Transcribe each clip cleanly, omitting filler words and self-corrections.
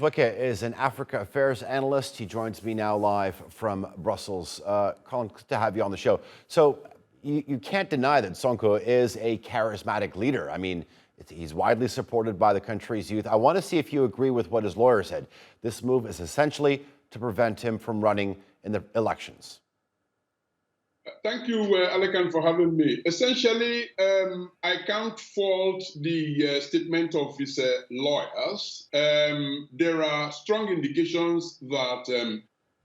Nweke is an Africa Affairs analyst. He joins me now live from Brussels. Colin, good to have you on the show. So you can't deny that Sonko is a charismatic leader. I mean, he's widely supported by the country's youth. I want to see if you agree with what his lawyer said. This move is essentially to prevent him from running in the elections. Thank you, Alekan, for having me. Essentially, I can't fault the statement of his lawyers. There are strong indications that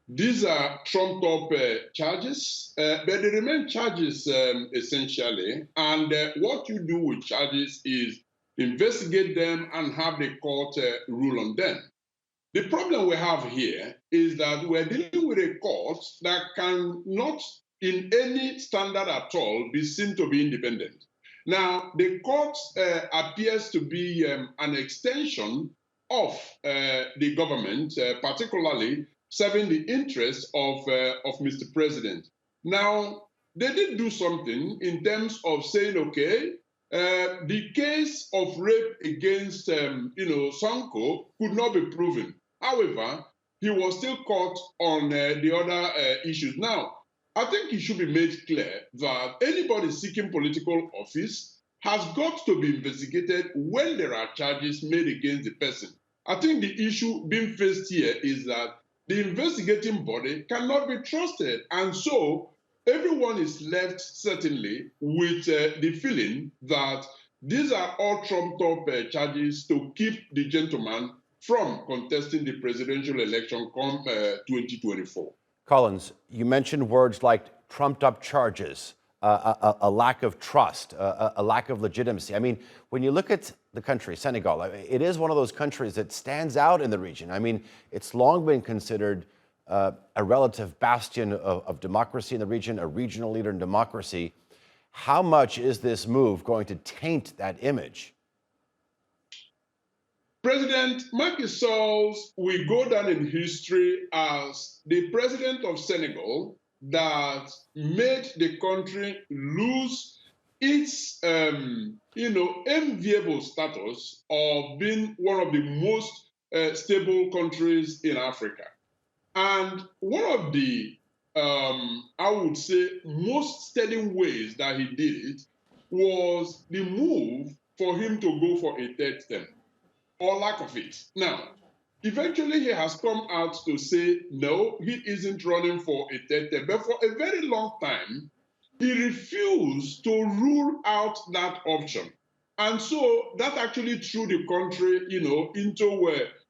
these are trumped-up charges, but they remain charges essentially. And what you do with charges is investigate them and have the court rule on them. The problem we have here is that we're dealing with a court that cannot, in any standard at all, be seen to be independent. Now, the court appears to be an extension of the government, particularly serving the interests of Mr. President. Now, they did do something in terms of saying, okay, the case of rape against, Sonko could not be proven. However, he was still caught on the other issues. Now, I think it should be made clear that anybody seeking political office has got to be investigated when there are charges made against the person. I think the issue being faced here is that the investigating body cannot be trusted. And so everyone is left certainly with the feeling that these are all trumped-up charges to keep the gentleman from contesting the presidential election come 2024. Collins, you mentioned words like trumped-up charges, a lack of trust, a lack of legitimacy. I mean, when you look at the country, Senegal, it is one of those countries that stands out in the region. I mean, it's long been considered a relative bastion of democracy in the region, a regional leader in democracy. How much is this move going to taint that image? President Macky Sall will go down in history as the president of Senegal that made the country lose its, enviable status of being one of the most stable countries in Africa. And one of the, I would say, most steady ways that he did it was the move for him to go for a third term, or lack of it. Now, eventually he has come out to say, no, he isn't running for a third term. But for a very long time, he refused to rule out that option. And so that actually threw the country, into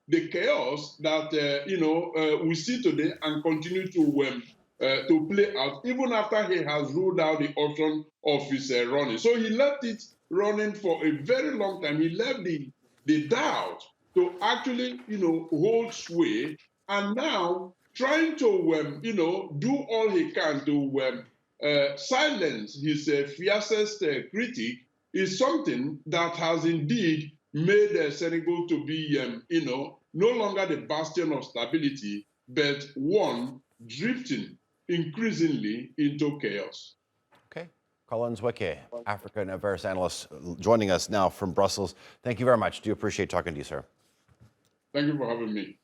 the chaos that, we see today and continue to play out, even after he has ruled out the option of his running. So he left it running for a very long time. He left the doubt to actually, hold sway, and now trying to, do all he can to silence his fiercest critic is something that has indeed made Senegal to be, no longer the bastion of stability, but one drifting increasingly into chaos. Okay. Collins Nweke, African Affairs analyst, joining us now from Brussels. Thank you very much. Do appreciate talking to you, sir. Thank you for having me.